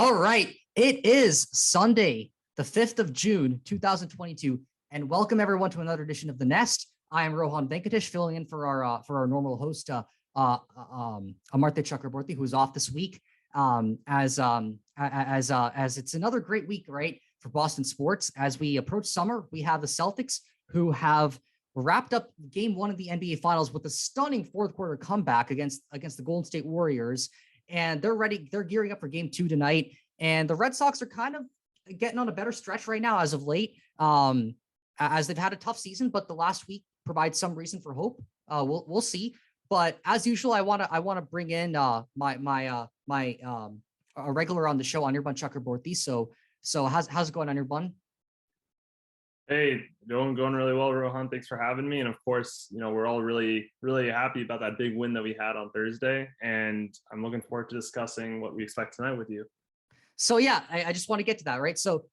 All right. It is Sunday, the 5th of June, 2022, and welcome everyone to another edition of The Nest. I am Rohan Venkatesh, filling in for our normal host, Amartya Chakraborty, who is off this week. As it's another great week, right, for Boston sports. As we approach summer, we have the Celtics, who have wrapped up Game 1 of the NBA Finals with a stunning fourth quarter comeback against the Golden State Warriors. And they're ready. They're gearing up for Game 2 tonight. And the Red Sox are kind of getting on a better stretch right now as of late, as they've had a tough season, but the last week provides some reason for hope. We'll see. But as usual, I want to bring in my regular on the show, Anirban Chakraborty. So how's it going, Anirban? Hey, going really well, Rohan. Thanks for having me. And of course, we're all really, really happy about that big win that we had on Thursday. And I'm looking forward to discussing what we expect tonight with you. So yeah, I just want to get to that, right? So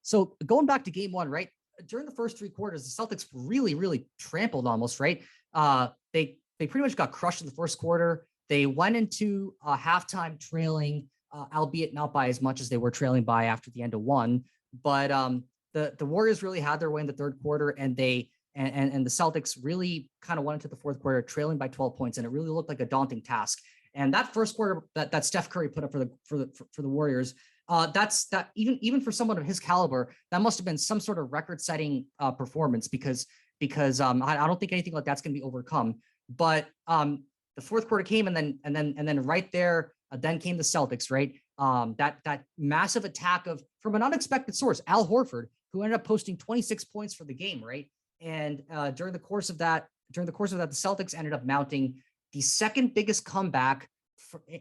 going back to Game 1, right? During the first three quarters, the Celtics really, really trampled almost, right? They pretty much got crushed in the first quarter. They went into halftime trailing, albeit not by as much as they were trailing by after the end of one. But the Warriors really had their way in the third quarter, and the Celtics really kind of went into the fourth quarter trailing by 12 points, and it really looked like a daunting task. And that first quarter that Steph Curry put up for the Warriors, that even for someone of his caliber, that must have been some sort of record-setting performance because I don't think anything like that's going to be overcome. But the fourth quarter came, and then right there, then came the Celtics, right? That massive attack from an unexpected source, Al Horford, who ended up posting 26 points for the game, right? And during the course of that, the Celtics ended up mounting the second biggest comeback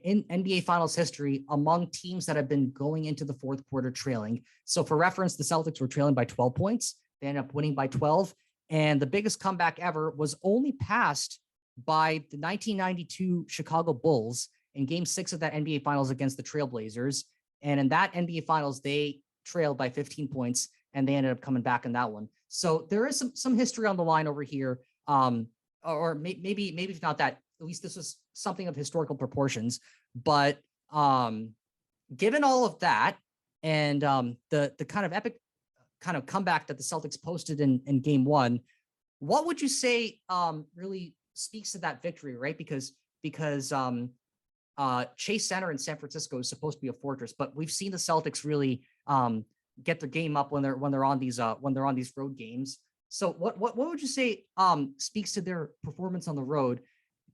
in NBA Finals history among teams that have been going into the fourth quarter trailing. So for reference, the Celtics were trailing by 12 points. They ended up winning by 12. And the biggest comeback ever was only passed by the 1992 Chicago Bulls in Game 6 of that NBA Finals against the Trailblazers. And in that NBA Finals, they trailed by 15 points, and they ended up coming back in that one. So there is some history on the line over here, or maybe if not that, at least this was something of historical proportions. But given all of that, and the kind of epic kind of comeback that the Celtics posted in Game 1, what would you say really speaks to that victory, right? Because Chase Center in San Francisco is supposed to be a fortress, but we've seen the Celtics really get their game up when they're on these road games. So what would you say speaks to their performance on the road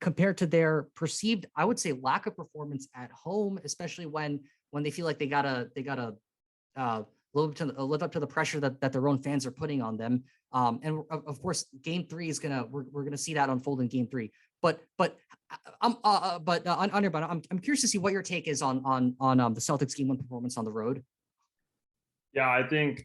compared to their perceived, I would say, lack of performance at home, especially when they feel like they gotta live up to the pressure that their own fans are putting on them. And of course, Game 3 is we're gonna see that unfold in Game 3. But I'm curious to see what your take is on the Celtics Game 1 performance on the road. Yeah, I think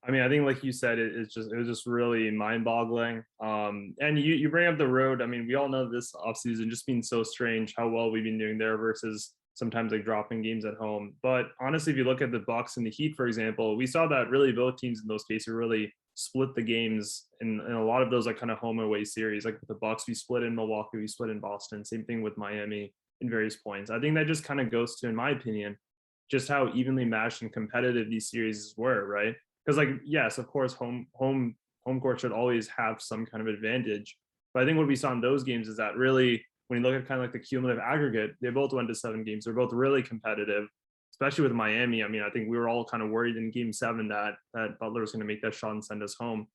like you said, it was just really mind-boggling. And you bring up the road. I mean, we all know this offseason just being so strange how well we've been doing there versus sometimes like dropping games at home. But honestly, if you look at the Bucks and the Heat, for example, we saw that really both teams in those cases really split the games in a lot of those like kind of home away series. Like with the Bucks, we split in Milwaukee, we split in Boston. Same thing with Miami in various points. I think that just kind of goes to, in my opinion, just how evenly matched and competitive these series were, right? Because like, yes, of course, home court should always have some kind of advantage. But I think what we saw in those games is that really, when you look at kind of like the cumulative aggregate, they both went to 7 games. They're both really competitive, especially with Miami. I mean, I think we were all kind of worried in Game 7 that Butler was going to make that shot and send us home.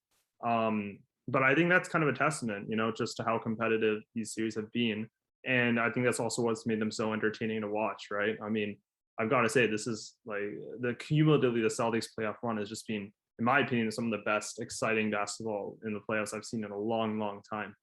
But I think that's kind of a testament, just to how competitive these series have been. And I think that's also what's made them so entertaining to watch, right? I mean, I've got to say, this is like the cumulatively the Celtics playoff run has just been, in my opinion, some of the best exciting basketball in the playoffs I've seen in a long, long time.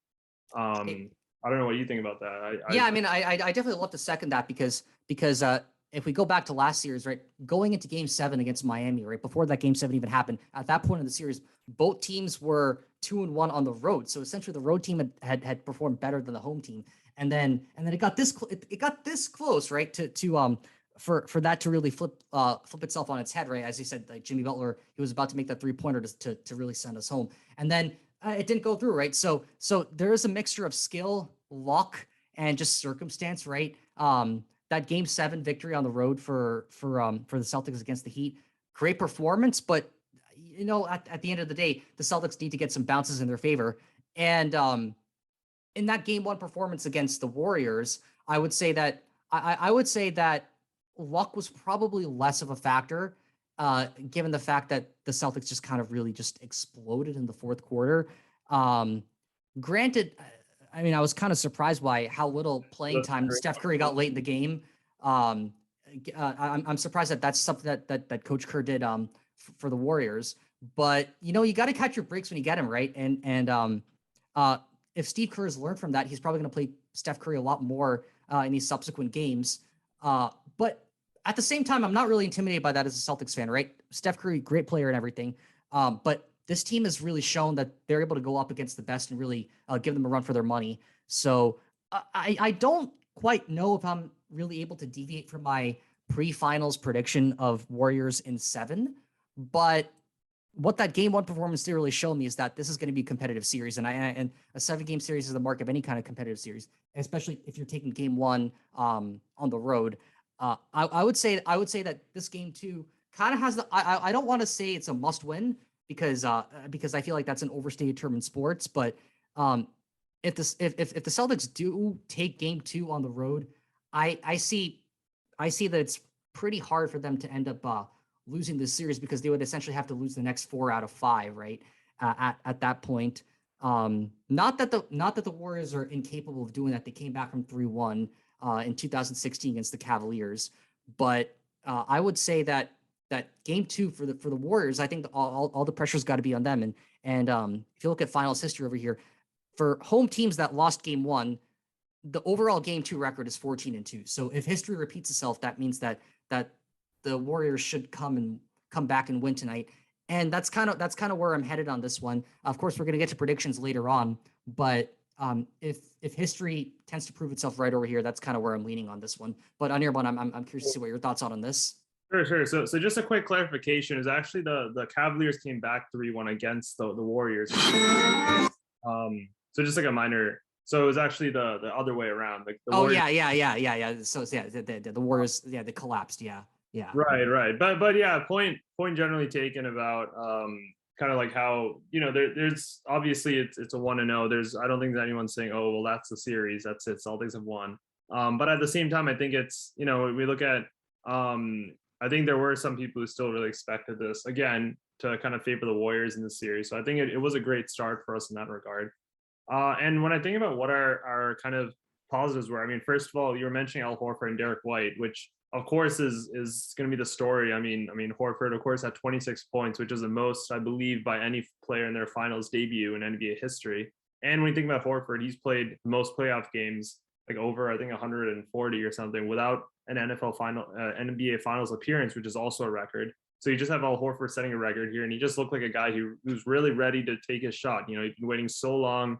I don't know what you think about that. I definitely love to second that because if we go back to last series, right, going into Game 7 against Miami, right, before that Game 7 even happened, at that point in the series, both teams were 2-1 on the road. So essentially, the road team had performed better than the home team, and then it got this close, right, to for that to really flip itself on its head, right? As you said, like Jimmy Butler, he was about to make that 3-pointer to really send us home, and then it didn't go through, right? So there is a mixture of skill, luck, and just circumstance, right? that Game 7 victory on the road for the Celtics against the Heat, great performance, but at the end of the day, the Celtics need to get some bounces in their favor. And in that Game 1 performance against the Warriors, I would say that I would say that luck was probably less of a factor, given the fact that the Celtics just kind of really just exploded in the fourth quarter. Granted, I mean, I was kind of surprised by how little playing time Steph Curry got late in the game. I'm surprised that that's something that Coach Kerr did for the Warriors. But you got to catch your breaks when you get them, right? And if Steve Kerr has learned from that, he's probably going to play Steph Curry a lot more in these subsequent games. But at the same time, I'm not really intimidated by that as a Celtics fan, right? Steph Curry, great player and everything. But this team has really shown that they're able to go up against the best and really give them a run for their money. So I don't quite know if I'm really able to deviate from my pre-finals prediction of Warriors in 7, but what that Game 1 performance did really show me is that this is going to be a competitive series, and a 7-game series is the mark of any kind of competitive series, especially if you're taking Game 1 on the road. I would say that this Game 2 kind of has the. I don't want to say it's a must-win because I feel like that's an overstated term in sports, but if the Celtics do take Game 2 on the road, I see that it's pretty hard for them to end up losing this series because they would essentially have to lose the next 4 out of 5, right? At that point, not that the Warriors are incapable of doing that. They came back from 3-1 in 2016 against the Cavaliers, but I would say that Game 2 for the Warriors, I think all the pressure's got to be on them. And if you look at finals history over here, for home teams that lost Game 1, the overall Game 2 record is 14-2. So if history repeats itself, that means that the Warriors should come back and win tonight. And that's kind of where I'm headed on this one. Of course, we're going to get to predictions later on, but if history tends to prove itself right over here, that's kind of where I'm leaning on this one. But Anirban, I'm curious to see what your thoughts on this. Sure. So just a quick clarification is actually the Cavaliers came back 3-1 against the Warriors. So just like a minor. So it was actually the other way around. Like the Warriors. Yeah. So yeah, the Warriors, they collapsed. Yeah. Right. But yeah, point generally taken about kind of like how there's obviously it's a 1-0. I don't think that anyone's saying, oh well, that's the series, that's it, Celtics have won. But at the same time, I think it's we look at I think there were some people who still really expected this again to kind of favor the Warriors in the series. So I think it was a great start for us in that regard. And when I think about what our kind of positives were, I mean, first of all, you were mentioning Al Horford and Derek White, which of course is going to be the story. I mean, Horford, of course, had 26 points, which is the most, I believe, by any player in their finals debut in NBA history. And when you think about Horford, he's played most playoff games, like over, I think, 140 or something, without an NBA finals appearance, which is also a record. So you just have Al Horford setting a record here, and he just looked like a guy who's really ready to take his shot. He's been waiting so long.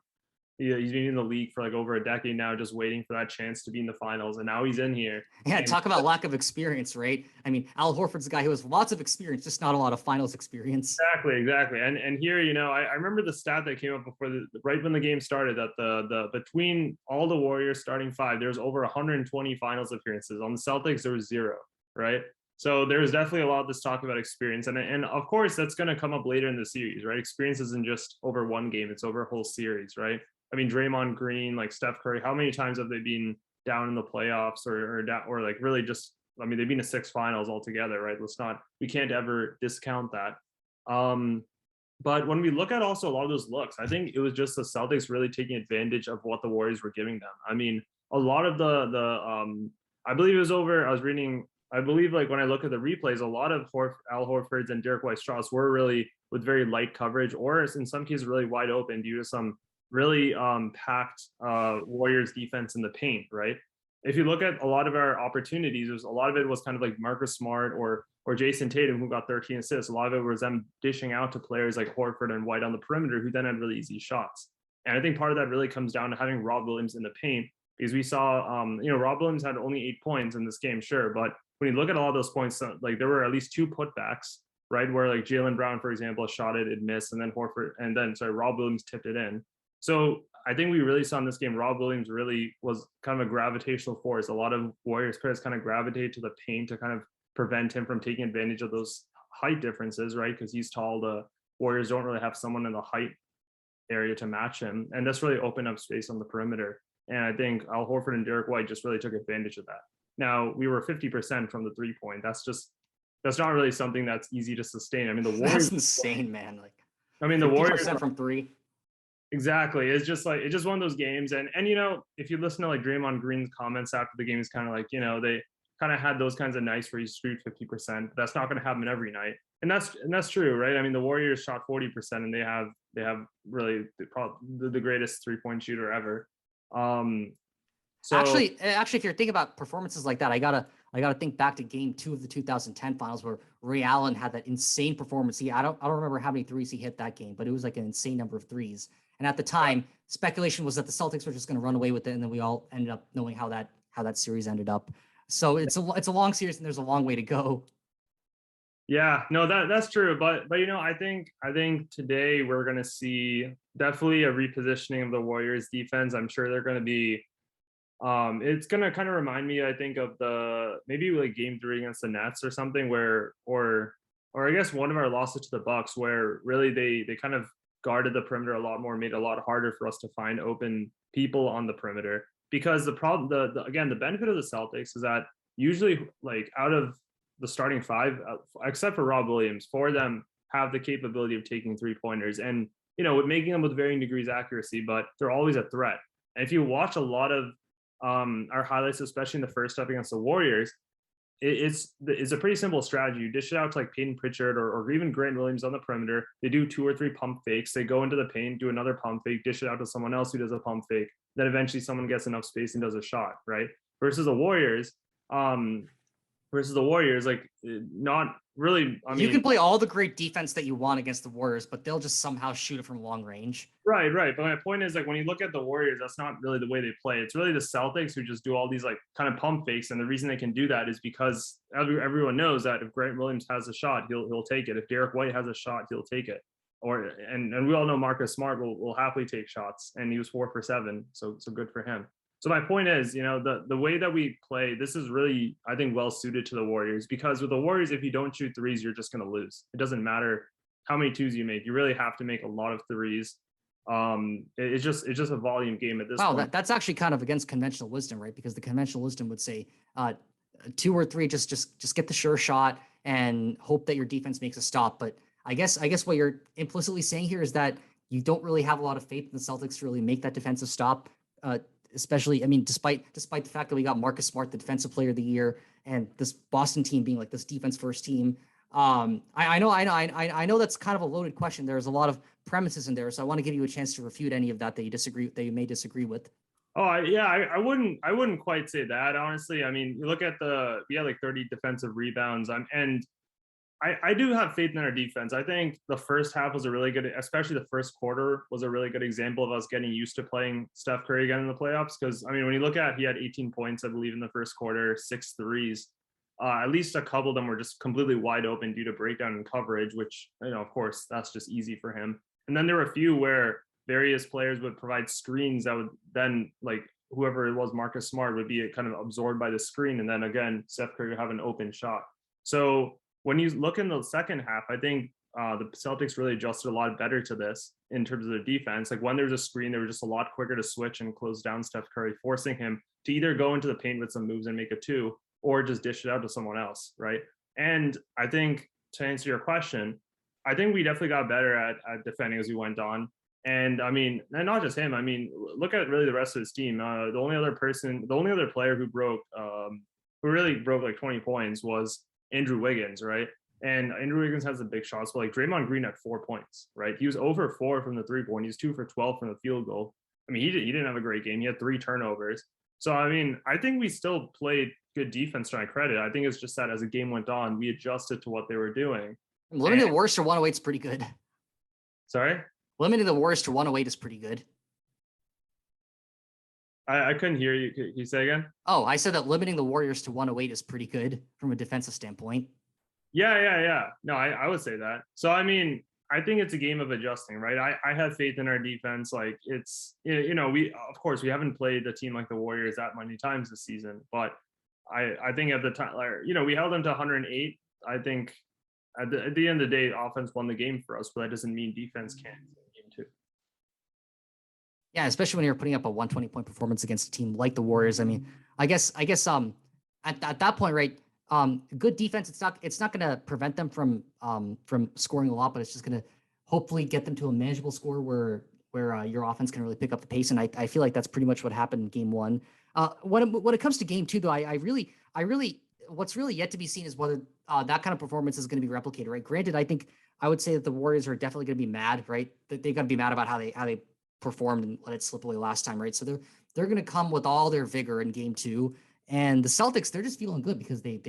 He's been in the league for like over a decade now, just waiting for that chance to be in the finals, and now he's in here. Yeah, talk about lack of experience, right? I mean, Al Horford's a guy who has lots of experience, just not a lot of finals experience. Exactly. And here, I remember the stat that came up before right when the game started, that the between all the Warriors starting 5, there's over 120 finals appearances. On the Celtics, there was 0, right? So there's definitely a lot of this talk about experience, and of course that's going to come up later in the series, right? Experience isn't just over one game; it's over a whole series, right? I mean, Draymond Green, like Steph Curry, how many times have they been down in the playoffs or like really just, I mean, they've been to 6 finals altogether, right? We can't ever discount that. But when we look at also a lot of those looks, I think it was just the Celtics really taking advantage of what the Warriors were giving them. I mean, a lot of I believe it was over, I believe like when I look at the replays, a lot of Al Horford's and Derek White's shots were really with very light coverage, or in some cases really wide open due to some really packed Warriors defense in the paint, right? If you look at a lot of our opportunities, a lot of it was kind of like Marcus Smart or Jason Tatum, who got 13 assists. A lot of it was them dishing out to players like Horford and White on the perimeter, who then had really easy shots. And I think part of that really comes down to having Rob Williams in the paint, because we saw, Rob Williams had only 8 points in this game, sure, but when you look at all those points, like there were at least 2 putbacks, right, where like Jaylen Brown, for example, shot it, it missed, and then Rob Williams tipped it in. So I think we really saw in this game, Rob Williams really was kind of a gravitational force. A lot of Warriors players kind of gravitate to the paint to kind of prevent him from taking advantage of those height differences, right? Because he's tall. The Warriors don't really have someone in the height area to match him. And that's really opened up space on the perimeter. And I think Al Horford and Derek White just really took advantage of that. Now, we were 50% from the 3-point. That's not really something that's easy to sustain. I mean, the Warriors. That's insane, man. Like, I mean, the Warriors from 3. Exactly. It's just one of those games. And you know, if you listen to like Draymond Green's comments after the game, he's kind of like, you know, they kind of had those kinds of nights where he screwed 50%. That's not going to happen every night. And that's true, right? I mean, the Warriors shot 40% and they have really the greatest 3-point shooter ever. So actually, if you're thinking about performances like that, I gotta think back to Game 2 of the 2010 Finals where Ray Allen had that insane performance. I don't remember how many threes he hit that game, but it was like an insane number of threes. And at the time, speculation was that the Celtics were just going to run away with it, and then we all ended up knowing how that series ended up. So it's a long series, and there's a long way to go. Yeah, no, that's true. But you know, I think today we're going to see definitely a repositioning of the Warriors defense. I'm sure they're going to be. It's going to kind of remind me, I think, of maybe like Game 3 against the Nets or something, or I guess one of our losses to the Bucks, where really they kind of guarded the perimeter a lot more, made it a lot harder for us to find open people on the perimeter. Because the problem, again, the benefit of the Celtics is that usually, like, out of the starting 5, except for Rob Williams, 4 of them have the capability of taking 3-pointers, and you know, with making them with varying degrees of accuracy, but they're always a threat. And if you watch a lot of our highlights, especially in the first half against the Warriors, it's a pretty simple strategy. You dish it out to like Peyton Pritchard or even Grant Williams on the perimeter. They do 2 or 3 pump fakes. They go into the paint, do another pump fake, dish it out to someone else who does a pump fake. Then eventually someone gets enough space and does a shot, right? Versus the Warriors, like, not really. I mean, you can play all the great defense that you want against the Warriors, but they'll just somehow shoot it from long range. Right. But my point is, like, when you look at the Warriors, that's not really the way they play. It's really the Celtics who just do all these like kind of pump fakes, and the reason they can do that is because everyone knows that if Grant Williams has a shot, he'll take it. If Derek White has a shot, he'll take it. And we all know Marcus Smart will happily take shots, and he was 4 for 7, so good for him. So my point is, you know, the way that we play, this is really, I think, well suited to the Warriors, because with the Warriors, if you don't shoot threes, you're just going to lose. It doesn't matter how many 2s you make. You really have to make a lot of threes. It's just a volume game at this point. Wow, that's actually kind of against conventional wisdom, right? Because the conventional wisdom would say 2 or 3, just get the sure shot and hope that your defense makes a stop. But I guess what you're implicitly saying here is that you don't really have a lot of faith in the Celtics to really make that defensive stop. Especially, I mean, despite the fact that we got Marcus Smart, the defensive player of the year, and this Boston team being like this defense first team. I know that's kind of a loaded question. There's a lot of premises in there, so I want to give you a chance to refute any of that you may disagree with. Oh, yeah, I wouldn't quite say that, honestly. I mean, you look at we had like 30 defensive rebounds, and I do have faith in our defense. I think the first half was a really good, especially the first quarter was a really good example of us getting used to playing Steph Curry again in the playoffs. Because, I mean, when you look at, he had 18 points, I believe, in the first quarter, 6 threes. At least a couple of them were just completely wide open due to breakdown in coverage, which, you know, of course, that's just easy for him. And then there were a few where various players would provide screens that would then, like, whoever it was, Marcus Smart, would be kind of absorbed by the screen. And then again, Steph Curry would have an open shot. So when you look in the second half, I think the Celtics really adjusted a lot better to this in terms of the defense. Like, when there was a screen, they were just a lot quicker to switch and close down Steph Curry, forcing him to either go into the paint with some moves and make a 2, or just dish it out to someone else, right? And I think, to answer your question, I think we definitely got better at defending as we went on. And I mean, and not just him. I mean, look at really the rest of his team. The only other player who really broke like 20 points was Andrew Wiggins, right? And Andrew Wiggins has the big shots, but like Draymond Green had 4 points, right? He was over 4 from the 3-point. He's 2 for 12 from the field goal. I mean, he didn't have a great game. He had 3 turnovers. So, I mean, I think we still played good defense, to my credit. I think it's just that as the game went on, we adjusted to what they were doing. Limiting the Warriors to 108 is pretty good. Sorry? Limiting the Warriors to 108 is pretty good. I couldn't hear you. Can you say again? Oh, I said that limiting the Warriors to 108 is pretty good from a defensive standpoint. Yeah. No, I would say that. So, I mean, I think it's a game of adjusting, right? I have faith in our defense. Like it's, we, of course, we haven't played a team like the Warriors that many times this season, but I think at the time, we held them to 108. I think at the end of the day, offense won the game for us, but that doesn't mean defense can't game too. Yeah, especially when you're putting up a 120-point performance against a team like the Warriors. I mean, I guess at that point, right? Good defense. It's not going to prevent them from scoring a lot, but it's just going to hopefully get them to a manageable score where your offense can really pick up the pace. And I feel like that's pretty much what happened in game one. When it comes to game two, though, I really what's really yet to be seen is whether that kind of performance is going to be replicated, right? Granted, I would say that the Warriors are definitely going to be mad, right? That they got to be mad about how they performed and let it slip away last time, right? So they're going to come with all their vigor in game two. And the Celtics, they're just feeling good because they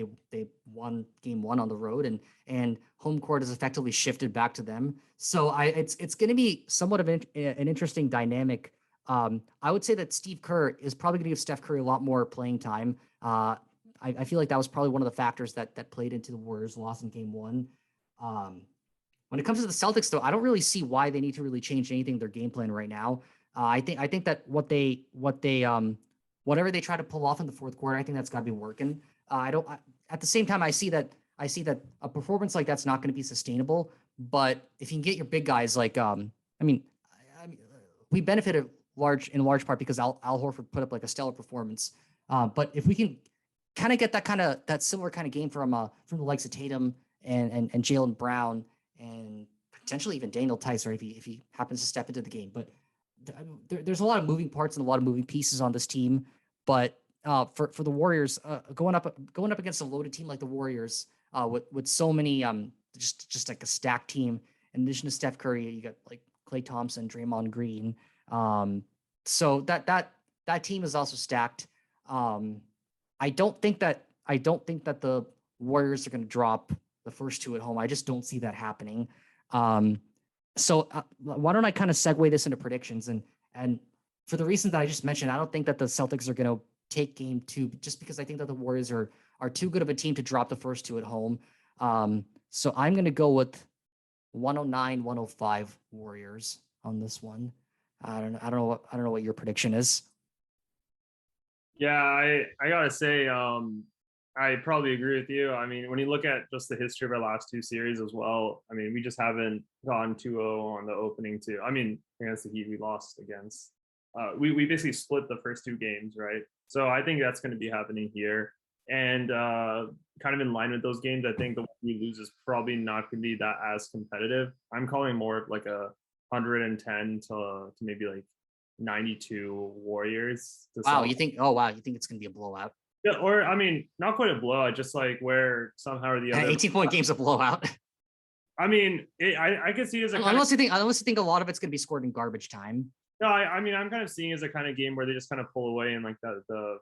won game one on the road, and home court has effectively shifted back to them. So it's going to be somewhat of an interesting dynamic. I would say that Steve Kerr is probably going to give Steph Curry a lot more playing time. I feel like that was probably one of the factors that played into the Warriors' loss in game one. When it comes to the Celtics, though, I don't really see why they need to really change anything in their game plan right now. I think that whatever they try to pull off in the fourth quarter, I think that's got to be working. At the same time, I see that a performance like that's not going to be sustainable. But if you can get your big guys like, we benefited in large part because Al Horford put up like a stellar performance. But if we can kind of get that similar kind of game from the likes of Tatum and Jaylen Brown and potentially even Daniel Tice, right, if he happens to step into the game. But there's a lot of moving parts and a lot of moving pieces on this team. But for the Warriors, going up against a loaded team like the Warriors, with so many just like a stacked team. In addition to Steph Curry, you got like Klay Thompson, Draymond Green. So that team is also stacked. I don't think that the Warriors are going to drop the first two at home. I just don't see that happening. So why don't I kind of segue this into predictions? And for the reasons that I just mentioned, I don't think that the Celtics are going to take game two, just because I think that the Warriors are too good of a team to drop the first two at home. So I'm going to go with 109-105 Warriors on this one. I don't know what your prediction is. Yeah, I gotta say, I probably agree with you. I mean, when you look at just the history of our last two series as well, I mean, we just haven't gone 2-0 on the opening two. I mean, against the Heat, we lost against. We basically split the first two games, right? So I think that's going to be happening here. And kind of in line with those games, I think the one we lose is probably not going to be that as competitive. I'm calling more of like a 110 to maybe like 92 Warriors. Wow, you think? Oh, wow, you think it's going to be a blowout? Yeah, or I mean, not quite a blowout, just like where somehow or the other. 18-point game's a blowout. I mean, I can see it as a unless you think a lot of it's going to be scored in garbage time. No, I mean, I'm kind of seeing it as a kind of game where they just kind of pull away in like the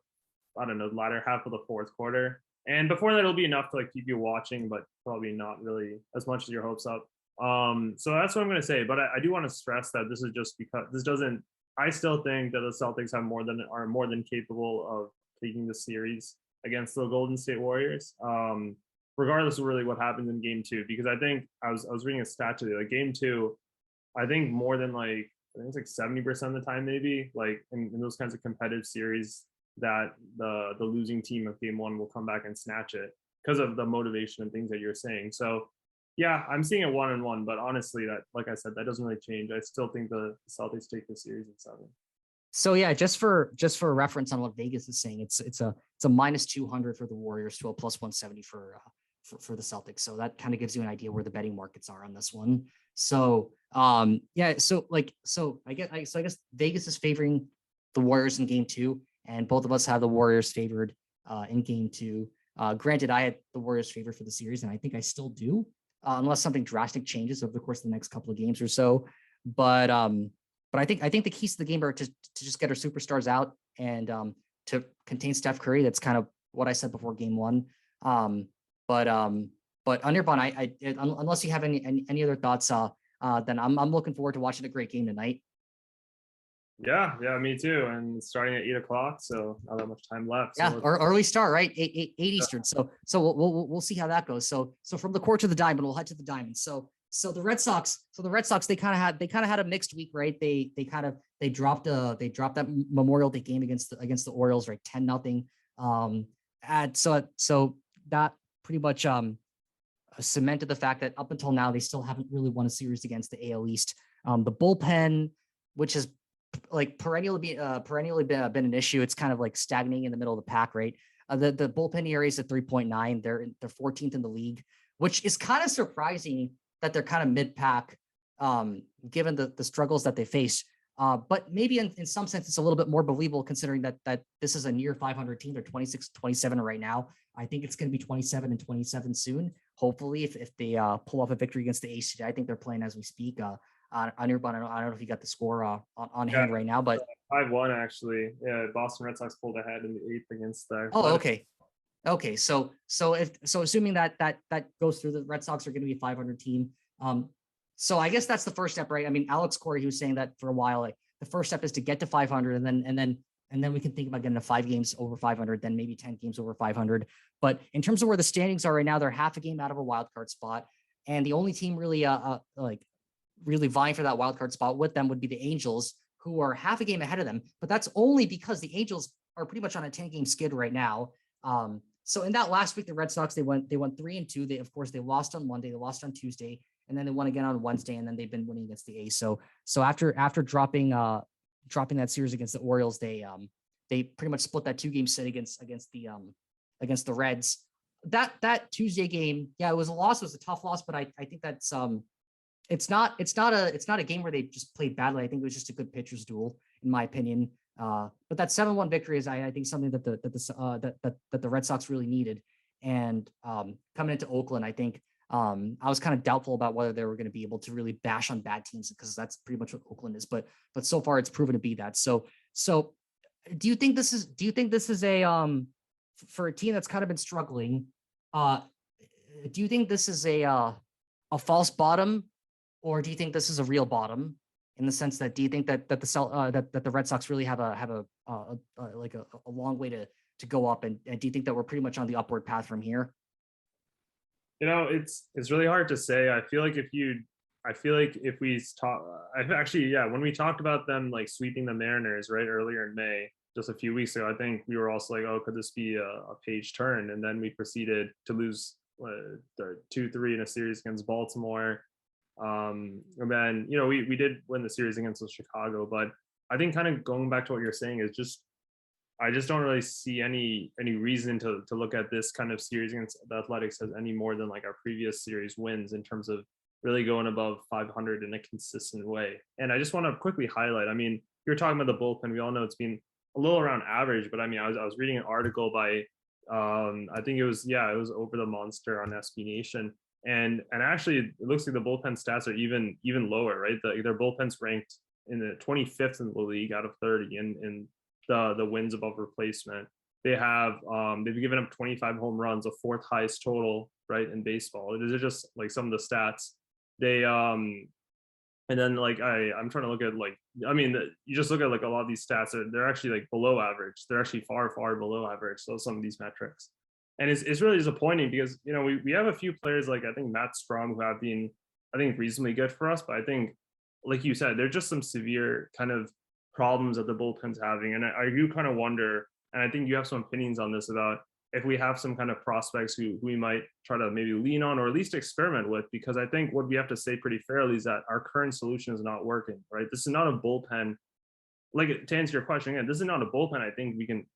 I don't know, latter half of the fourth quarter. And before that, it'll be enough to like keep you watching, but probably not really as much as your hopes up. So that's what I'm going to say. But I do want to stress that this is just because this doesn't. I still think that the Celtics are more than capable of taking the series against the Golden State Warriors, regardless of really what happens in game two. Because I think I was reading a stat today, like game two, I think more than like I think it's like 70% of the time, maybe like in those kinds of competitive series, that the losing team of game one will come back and snatch it because of the motivation and things that you're saying. So yeah, I'm seeing a 1-1, but honestly, that, like I said, that doesn't really change. I still think the Celtics take the series in 7. So yeah, just for reference on what Vegas is saying, it's a -200 for the Warriors to a +170 for the Celtics. So that kind of gives you an idea where the betting markets are on this one. So yeah, so I guess Vegas is favoring the Warriors in game two, and both of us have the Warriors favored in game two. Granted, I had the Warriors favored for the series, and I think I still do, unless something drastic changes over the course of the next couple of games or so. But I think the keys to the game are to just get our superstars out and to contain Steph Curry. That's kind of what I said before game one. But Anirban, unless you have any other thoughts, then I'm looking forward to watching a great game tonight. Yeah, me too. And it's starting at 8:00, so not that much time left. Yeah, or early start, right? 8 Eastern. So we'll see how that goes. So from the court to the diamond, we'll head to the diamond. So So the Red Sox, they kind of had a mixed week, right? They dropped that Memorial Day game against the Orioles, right? 10-0. So that pretty much cemented the fact that up until now they still haven't really won a series against the AL East. The bullpen, which has like perennially been an issue, it's kind of like stagnating in the middle of the pack, right? The bullpen ERA is at 3.9. They're 14th in the league, which is kind of surprising that they're kind of mid-pack, given the struggles that they face. But maybe in some sense, it's a little bit more believable considering that this is a near 500 team. They're 26, 27 right now. I think it's going to be 27 and 27 soon. Hopefully, if they pull off a victory against the AC, I think they're playing as we speak. Anirban, I don't know if you got the score on hand right now, but 5-1 actually. Yeah, Boston Red Sox pulled ahead in the 8th against the. Oh, okay. Okay, so assuming that goes through, the Red Sox are going to be a 500 team. So I guess that's the first step, right? I mean, Alex Corey, he was saying that for a while, like the first step is to get to 500, and then we can think about getting to 5 games over 500, then maybe 10 games over 500. But in terms of where the standings are right now, they're half a game out of a wild card spot, and the only team really really vying for that wild card spot with them would be the Angels, who are half a game ahead of them. But that's only because the Angels are pretty much on a 10-game skid right now. So in that last week, the Red Sox, they went 3-2. They lost on Monday, they lost on Tuesday, and then they won again on Wednesday, and then they've been winning against the A's. So after dropping that series against the Orioles, they pretty much split that 2-game set against the Reds. That Tuesday game, yeah, it was a loss. It was a tough loss, but I think that's it's not a game where they just played badly. I think it was just a good pitcher's duel, in my opinion. But that 7-1 victory is, I think, something that the Red Sox really needed. And coming into Oakland, I think I was kind of doubtful about whether they were going to be able to really bash on bad teams, because that's pretty much what Oakland is. But so far, it's proven to be that. So do you think this is a for a team that's kind of been struggling? Do you think this is a false bottom, or do you think this is a real bottom? In the sense that, do you think that the Red Sox really have a long way to go up, and do you think that we're pretty much on the upward path from here? It's really hard to say. I feel like if we talk, when we talked about them like sweeping the Mariners right earlier in May, just a few weeks ago, I think we were also like, oh, could this be a page turn? And then we proceeded to lose 2-3 in a series against Baltimore. And then we did win the series against Chicago, but I think kind of going back to what you're saying is I just don't really see any reason to look at this kind of series against the Athletics as any more than like our previous series wins in terms of really going above 500 in a consistent way. And I just want to quickly highlight, I mean, you're talking about the bullpen. We all know it's been a little around average, but I mean, I was reading an article by I think it was Over the Monster on SB Nation. And actually, it looks like the bullpen stats are even lower, right? Their bullpen's ranked in the 25th in the league out of 30 in the wins above replacement. They have they've given up 25 home runs, a 4th highest total, right, in baseball. These are just like some of the stats. They and then like I'm trying to look at you just look at like a lot of these stats, they're actually like below average. They're actually far below average. So some of these metrics. And it's really disappointing because, we have a few players like I think Matt Strom who have been, I think, reasonably good for us. But I think, like you said, there's just some severe kind of problems that the bullpen's having. And I do kind of wonder, and I think you have some opinions on this, about if we have some kind of prospects who we might try to maybe lean on or at least experiment with. Because I think what we have to say pretty fairly is that our current solution is not working, right? This is not a bullpen. Like, to answer your question again, this is not a bullpen I think we can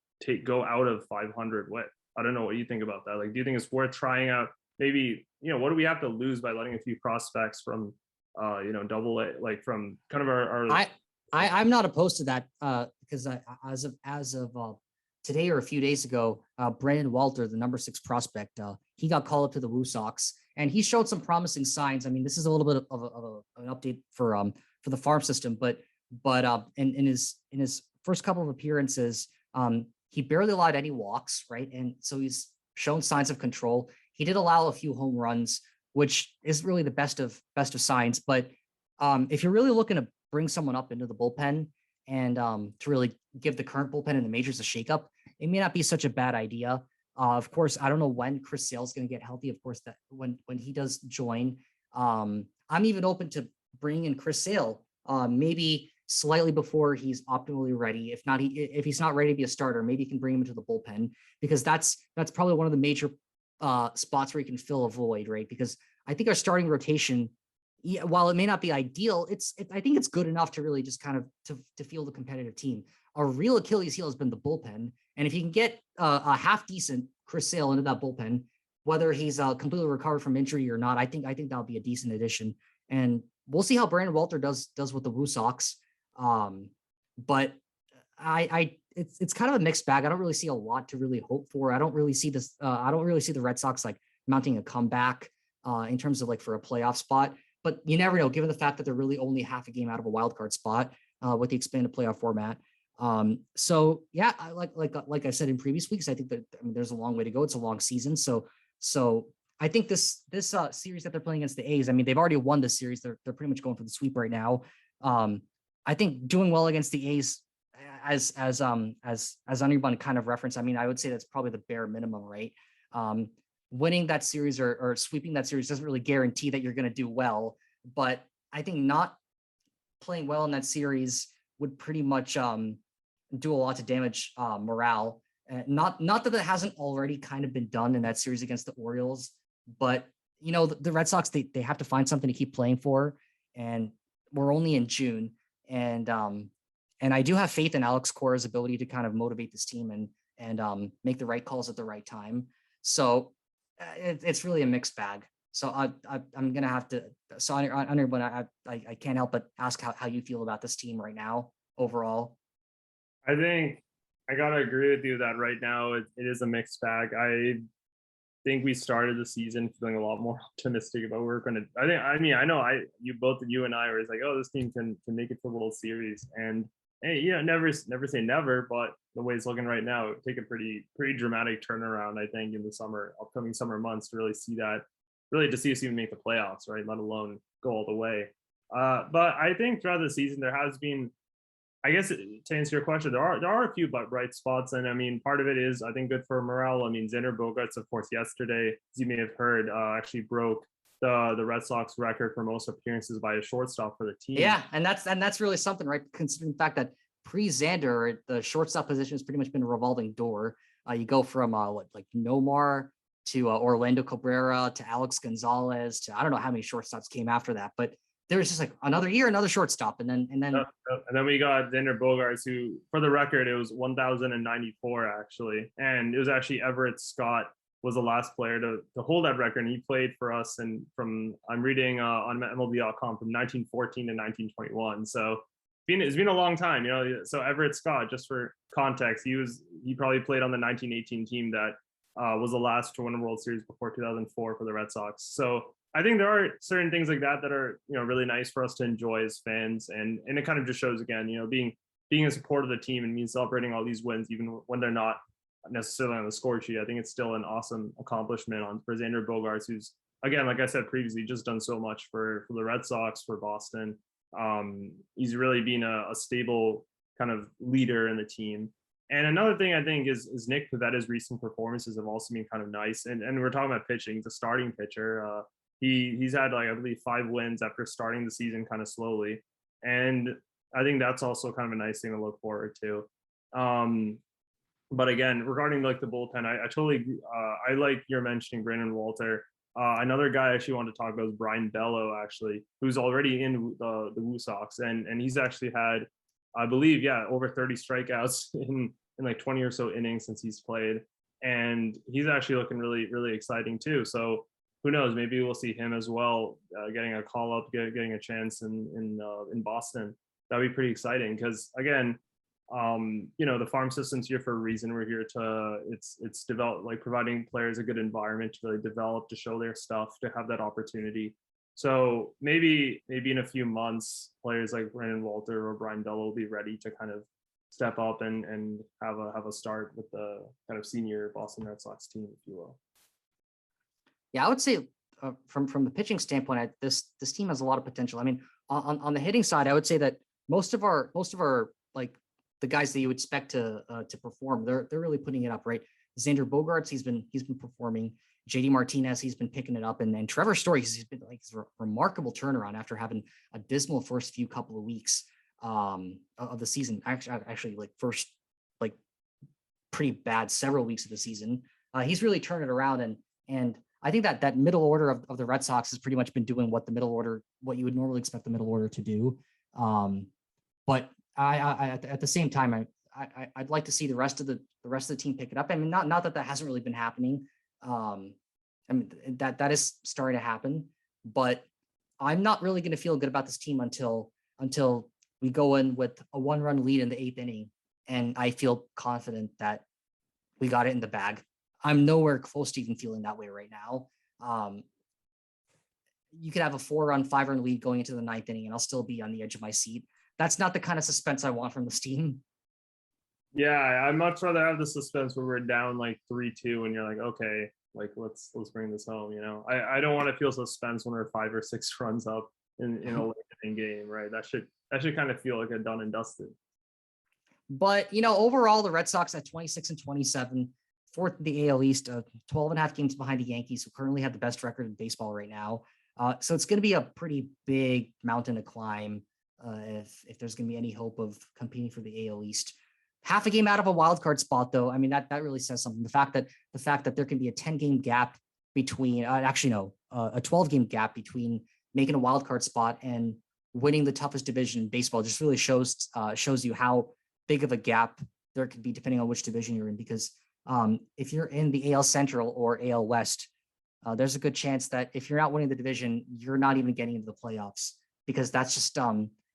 go out of 500 with. I don't know what you think about that. Like, do you think it's worth trying out? Maybe, what do we have to lose by letting a few prospects from, Double A, like from kind of our I'm not opposed to that, because as of today or a few days ago, Brandon Walter, the number 6 prospect, he got called up to the Woo Sox, and he showed some promising signs. I mean, this is a little bit of an update for the farm system, but in his first couple of appearances, he barely allowed any walks, right? And so he's shown signs of control. He did allow a few home runs, which is really the best of signs. But if you're really looking to bring someone up into the bullpen and to really give the current bullpen in the majors a shakeup, it may not be such a bad idea. Of course, I don't know when Chris Sale's going to get healthy. Of course, that when he does join, I'm even open to bringing in Chris Sale, maybe slightly before he's optimally ready. If he's not ready to be a starter, maybe you can bring him into the bullpen, because that's probably one of the major spots where you can fill a void, right? Because I think our starting rotation, while it may not be ideal, I think it's good enough to really just kind of to field a competitive team. Our real Achilles heel has been the bullpen, and if you can get a half decent Chris Sale into that bullpen, whether he's completely recovered from injury or not, I think that'll be a decent addition. And we'll see how Brandon Walter does with the Woo Sox. But it's kind of a mixed bag. I don't really see a lot to really hope for. I don't really see this. I don't really see the Red Sox like mounting a comeback in terms of like for a playoff spot. But you never know, given the fact that they're really only half a game out of a wild card spot with the expanded playoff format. So yeah, like I said in previous weeks, I think that there's a long way to go. It's a long season. So I think this series that they're playing against the A's, I mean, they've already won this series. They're pretty much going for the sweep right now. I think doing well against the A's, as Anirban kind of referenced, I mean, I would say that's probably the bare minimum, right? Winning that series or sweeping that series doesn't really guarantee that you're going to do well, but I think not playing well in that series would pretty much do a lot to damage morale. Not that it hasn't already kind of been done in that series against the Orioles, but you know, the Red Sox, they have to find something to keep playing for, and we're only in June, and I do have faith in Alex Cora's ability to kind of motivate this team and make the right calls at the right time. So it's really a mixed bag. So I'm gonna have to. So Anirban, I can't help but ask how you feel about this team right now overall. I think I gotta agree with you that right now it is a mixed bag. I think we started the season feeling a lot more optimistic about where we're going to. I know you and I were like, oh, this team can make it to the World Series, and hey, yeah, never say never, but the way it's looking right now, it would take a pretty dramatic turnaround, I think, in the upcoming summer months to really see that, really to see us even make the playoffs, right? Let alone go all the way. But I think throughout the season there has been, I guess, to answer your question, there are a few bright spots, and I mean, part of it is, I think, good for morale. I mean, Xander Bogaerts, of course, yesterday, as you may have heard, actually broke the Red Sox record for most appearances by a shortstop for the team. Yeah, and that's really something, right? Considering the fact that pre-Xander, the shortstop position has pretty much been a revolving door. You go from like Nomar to Orlando Cabrera to Alex Gonzalez to I don't know how many shortstops came after that, but there was just like another year, another shortstop, and then we got Xander Bogaerts, who, for the record, it was 1,094 actually, and it was actually Everett Scott was the last player to hold that record, and he played for us, and I'm reading on MLB.com from 1914 to 1921. So it's been a long time, you know. So Everett Scott, just for context, he probably played on the 1918 team that was the last to win a World Series before 2004 for the Red Sox. So I think there are certain things like that are, you know, really nice for us to enjoy as fans, and it kind of just shows, again, you know, being in support of the team and means celebrating all these wins even when they're not necessarily on the score sheet. I think it's still an awesome accomplishment for Xander Bogaerts, who's, again, like I said previously, just done so much for the Red Sox, for Boston. He's really been a stable kind of leader in the team. And another thing I think is Nick Pavetta's recent performances have also been kind of nice. And we're talking about pitching. He's a starting pitcher. He's had, like, I believe 5 wins after starting the season kind of slowly. And I think that's also kind of a nice thing to look forward to. But again, regarding like the bullpen, I totally, I like you're mentioning Brandon Walter. Another guy I actually want to talk about is Brian Bello, actually, who's already in the Woo Sox. And he's actually had, I believe, over 30 strikeouts in like 20 or so innings since he's played. And he's actually looking really, really exciting too. So who knows, maybe we'll see him as well, getting a call up, getting a chance in Boston. That'd be pretty exciting, because again, you know, the farm system's here for a reason. We're here to, it's develop, like, providing players a good environment to really develop, to show their stuff, to have that opportunity. So maybe in a few months, players like Brandon Walter or Brian Bello will be ready to kind of step up and have a start with the kind of senior Boston Red Sox team, if you will. Yeah, I would say from the pitching standpoint, this team has a lot of potential. I mean, on the hitting side, I would say that most of our like the guys that you expect to perform, they're really putting it up, right? Xander Bogaerts, he's been performing. JD Martinez, he's been picking it up, and Trevor Story, he's been like a remarkable turnaround after having a dismal first few couple of weeks of the season. Actually, like first like pretty bad several weeks of the season. He's really turned it around, and I think that middle order of the Red Sox has pretty much been doing what you would normally expect the middle order to do. But I at the same time, I'd like to see the rest of the team pick it up. I mean, not that hasn't really been happening. I mean, that is starting to happen, but I'm not really going to feel good about this team until we go in with a 1-run lead in the 8th inning, and I feel confident that we got it in the bag. I'm nowhere close to even feeling that way right now. You could have a 4-run, 5-run lead going into the 9th inning, and I'll still be on the edge of my seat. That's not the kind of suspense I want from this team. Yeah, I'd much rather have the suspense where we're down like 3-2 and you're like, okay, like let's bring this home. I don't want to feel suspense when we're 5 or 6 runs up in a late inning game, right? That should kind of feel like a done and dusted. But overall, the Red Sox at 26-27, 4th in the AL East, 12.5 games behind the Yankees, who currently have the best record in baseball right now. So it's going to be a pretty big mountain to climb if there's going to be any hope of competing for the AL East. Half a game out of a wild card spot, though. I mean, that really says something. The fact that there can be a 10-game gap between, a 12-game gap between making a wild card spot and winning the toughest division in baseball just really shows you how big of a gap there could be depending on which division you're in. Because if you're in the AL Central or AL West, there's a good chance that if you're not winning the division, you're not even getting into the playoffs, because that's just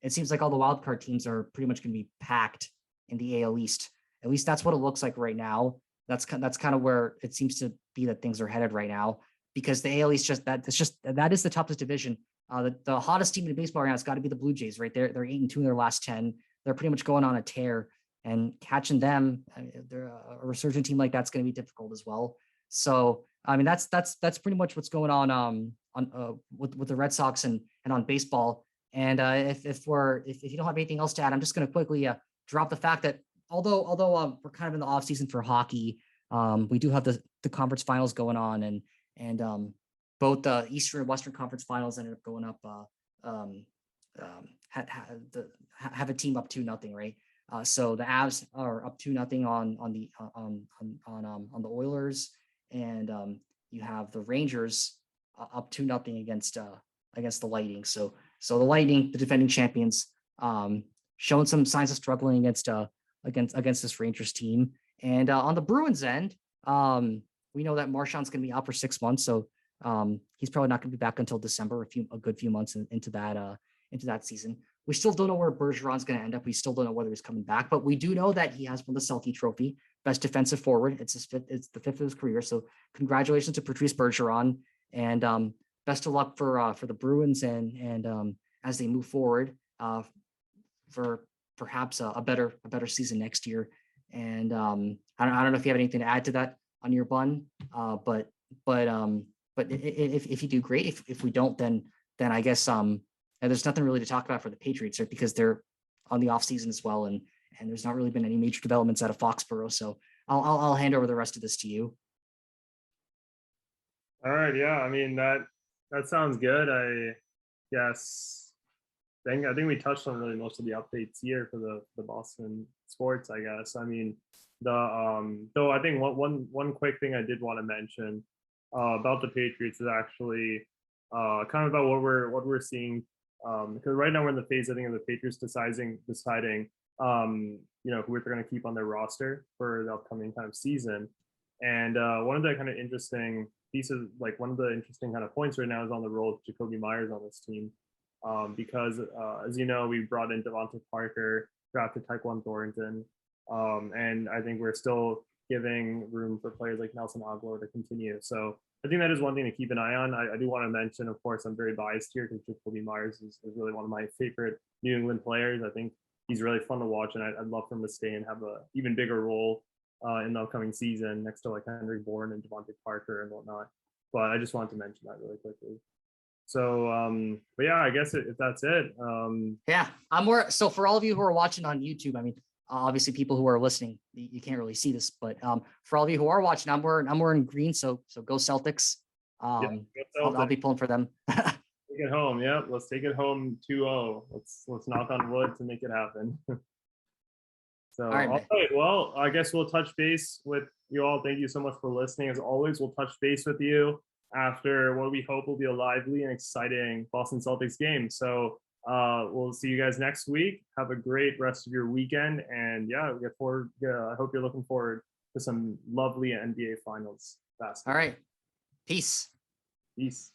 it seems like all the wild card teams are pretty much going to be packed in the AL East. At least that's what it looks like right now. That's kind of where it seems to be that things are headed right now, because the AL East that is the toughest division. The hottest team in baseball right now has got to be the Blue Jays, right? They're 8-2 in their last 10. They're pretty much going on a tear, and catching them, they're a resurgent team like that's going to be difficult as well. So I mean, that's pretty much what's going on with the Red Sox and on baseball. And if you don't have anything else to add, I'm just going to quickly drop the fact that although we're kind of in the off season for hockey, we do have the conference finals going on, and both the Eastern and Western Conference finals ended up going up. Have a team up 2-0, right? So the Avs are up 2-0 on the Oilers, and you have the Rangers up 2-0 against the Lightning. So the Lightning, the defending champions, showing some signs of struggling against this Rangers team. And on the Bruins end, we know that Marchand's going to be out for 6 months, so he's probably not going to be back until December, a good few months into that season. We still don't know where Bergeron's going to end up. We still don't know whether he's coming back, but we do know that he has won the Selke Trophy, best defensive forward. It's the 5th of his career. So congratulations to Patrice Bergeron, and best of luck for the Bruins and as they move forward for perhaps a better season next year. And I don't know if you have anything to add to that on your bun, but if you do, great. If we don't, then I guess there's nothing really to talk about for the Patriots, right? Because they're on the off season as well, and there's not really been any major developments out of Foxborough. So I'll hand over the rest of this to you. All right, yeah. I mean that sounds good. I think we touched on really most of the updates here for the Boston sports, I guess. I mean, though I think one quick thing I did want to mention about the Patriots is actually kind of about what we're seeing, because right now we're in the phase, I think, of the Patriots deciding who they're going to keep on their roster for the upcoming kind of season. And one of the kind of interesting pieces, like one of the interesting kind of points right now, is on the role of Jacoby Myers on this team. Because as you know, we brought in Devontae Parker, drafted Tyquan Thornton, and I think we're still giving room for players like Nelson Aguilar to continue. So I think that is one thing to keep an eye on. I do want to mention, of course, I'm very biased here because Jacoby Myers is really one of my favorite New England players. I think he's really fun to watch, and I'd love for him to stay and have a even bigger role in the upcoming season next to like Henry Bourne and Devontae Parker and whatnot. But I just wanted to mention that really quickly. So, but yeah, I guess if that's it. Yeah, I'm more. So for all of you who are watching on YouTube, I mean, Obviously, people who are listening, you can't really see this, but for all of you who are watching, I'm wearing green, so go Celtics. Yeah, I'll be pulling for them. Take it home. Yeah, let's take it home 2-0. Let's knock on wood to make it happen. So, all right. Well, I guess we'll touch base with you all. Thank you so much for listening. As always, we'll touch base with you after what we hope will be a lively and exciting Boston Celtics game. So we'll see you guys next week. Have a great rest of your weekend. And yeah, we get forward. I hope you're looking forward to some lovely NBA Finals basketball. All right. Peace. Peace.